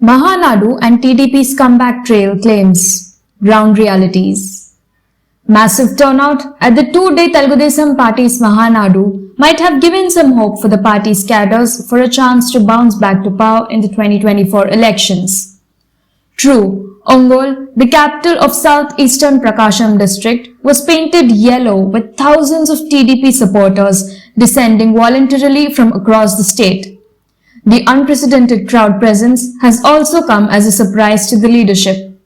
Mahanadu and TDP's comeback trail claims ground realities. Massive turnout at the two-day Telugu party's Mahanadu might have given some hope for the party's cadres for a chance to bounce back to power in the 2024 elections. True, Ongole, the capital of southeastern Prakasham district, was painted yellow with thousands of TDP supporters descending voluntarily from across the state. The unprecedented crowd presence has also come as a surprise to the leadership.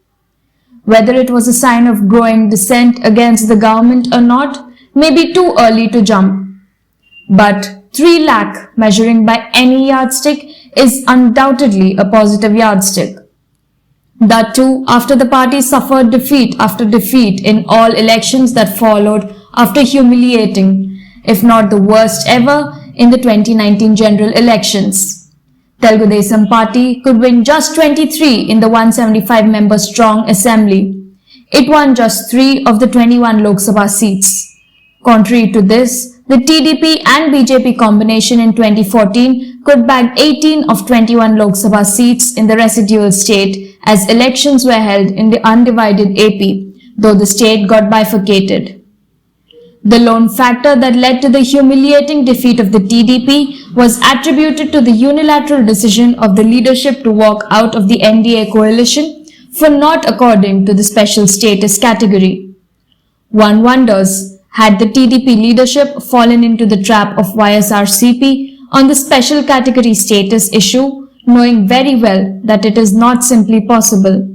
Whether it was a sign of growing dissent against the government or not may be too early to jump. But 3 lakh measuring by any yardstick is undoubtedly a positive yardstick. That too after the party suffered defeat after defeat in all elections that followed after humiliating, if not the worst ever, in the 2019 general elections. Telugu party could win just 23 in the 175-member strong assembly. It won just 3 of the 21 Lok Sabha seats. Contrary to this, the TDP and BJP combination in 2014 could bag 18 of 21 Lok Sabha seats in the residual state as elections were held in the undivided AP, though the state got bifurcated. The lone factor that led to the humiliating defeat of the TDP was attributed to the unilateral decision of the leadership to walk out of the NDA coalition for not according to the special status category. One wonders, had the TDP leadership fallen into the trap of YSRCP on the special category status issue, knowing very well that it is not simply possible.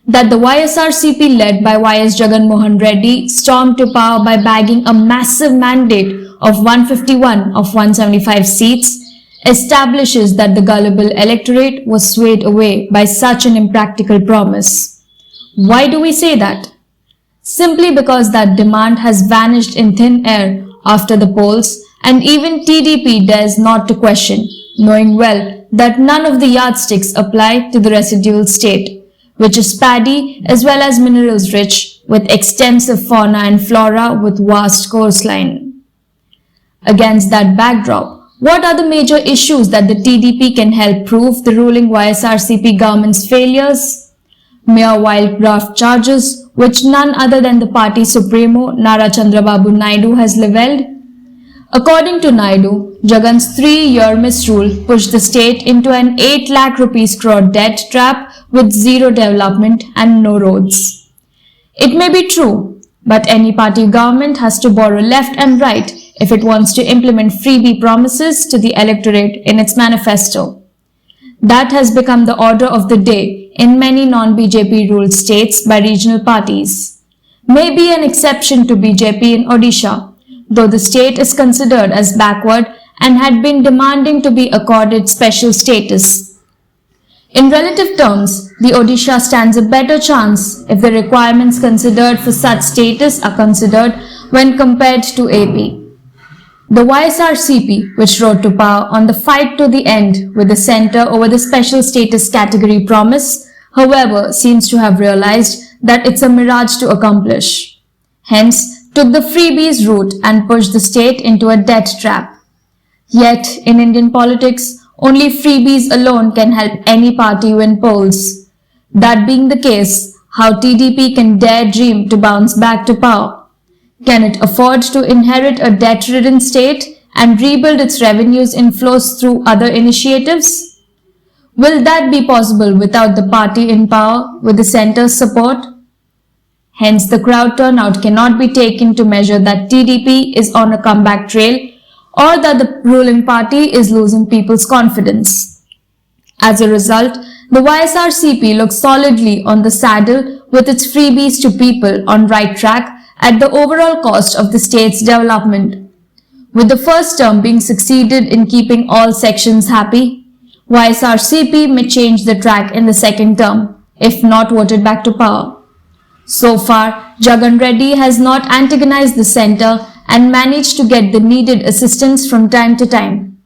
That the YSRCP led by YS Jagan Mohan Reddy stormed to power by bagging a massive mandate of 151 of 175 seats establishes that the gullible electorate was swayed away by such an impractical promise. Why do we say that? Simply because that demand has vanished in thin air after the polls, and even TDP dares not to question, knowing well that none of the yardsticks apply to the residual state, which is paddy as well as minerals rich with extensive fauna and flora with vast coastline. Against that backdrop, what are the major issues that the TDP can help prove the ruling YSRCP government's failures? Mere wild graft charges which none other than the party supremo Nara Chandrababu Naidu has levelled? According to Naidu, Jagan's 3-year misrule pushed the state into an 8 lakh rupees crore debt trap with zero development and no roads. It may be true, but any party government has to borrow left and right if it wants to implement freebie promises to the electorate in its manifesto. That has become the order of the day in many non-BJP ruled states by regional parties. Maybe an exception to BJP in Odisha, though the state is considered as backward and had been demanding to be accorded special status. In relative terms, the Odisha stands a better chance if the requirements considered for such status are considered when compared to AP. The YSRCP, which rode to power on the fight to the end with the centre over the special status category promise, however, seems to have realized that it's a mirage to accomplish. Hence, took the freebies route and pushed the state into a debt trap. Yet, in Indian politics, only freebies alone can help any party win polls. That being the case, how TDP can dare dream to bounce back to power? Can it afford to inherit a debt-ridden state and rebuild its revenues inflows through other initiatives? Will that be possible without the party in power with the centre's support? Hence, the crowd turnout cannot be taken to measure that TDP is on a comeback trail or that the ruling party is losing people's confidence. As a result, the YSRCP looks solidly on the saddle with its freebies to people on right track at the overall cost of the state's development. With the first term being succeeded in keeping all sections happy, YSRCP may change the track in the second term, if not voted back to power. So far, Jagan Reddy has not antagonized the centre and managed to get the needed assistance from time to time.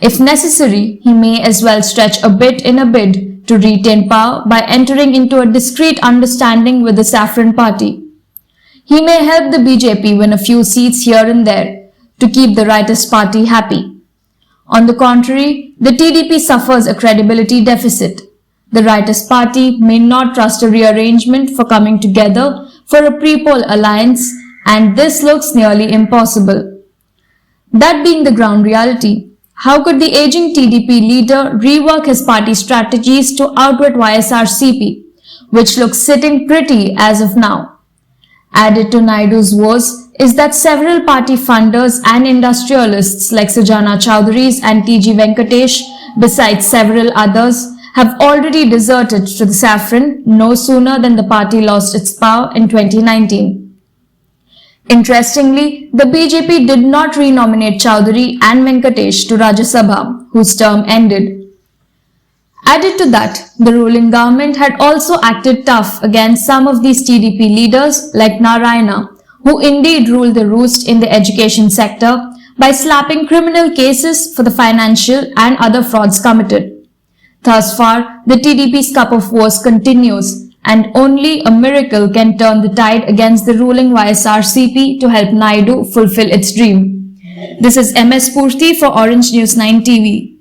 If necessary, he may as well stretch a bit in a bid to retain power by entering into a discreet understanding with the Saffron Party. He may help the BJP win a few seats here and there to keep the rightist party happy. On the contrary, the TDP suffers a credibility deficit. The rightist party may not trust a rearrangement for coming together for a pre-poll alliance, and this looks nearly impossible. That being the ground reality, how could the aging TDP leader rework his party strategies to outwit YSRCP, which looks sitting pretty as of now? Added to Naidu's woes is that several party funders and industrialists like Sujana Chowdhury's and TG Venkatesh, besides several others, have already deserted to the saffron no sooner than the party lost its power in 2019. Interestingly, the BJP did not renominate Chowdhury and Venkatesh to Rajya Sabha, whose term ended. Added to that, the ruling government had also acted tough against some of these TDP leaders like Narayana, who indeed ruled the roost in the education sector by slapping criminal cases for the financial and other frauds committed. Thus far, the TDP's cup of woes continues, and only a miracle can turn the tide against the ruling YSRCP to help Naidu fulfill its dream. This is MS Purti for Orange News 9 TV.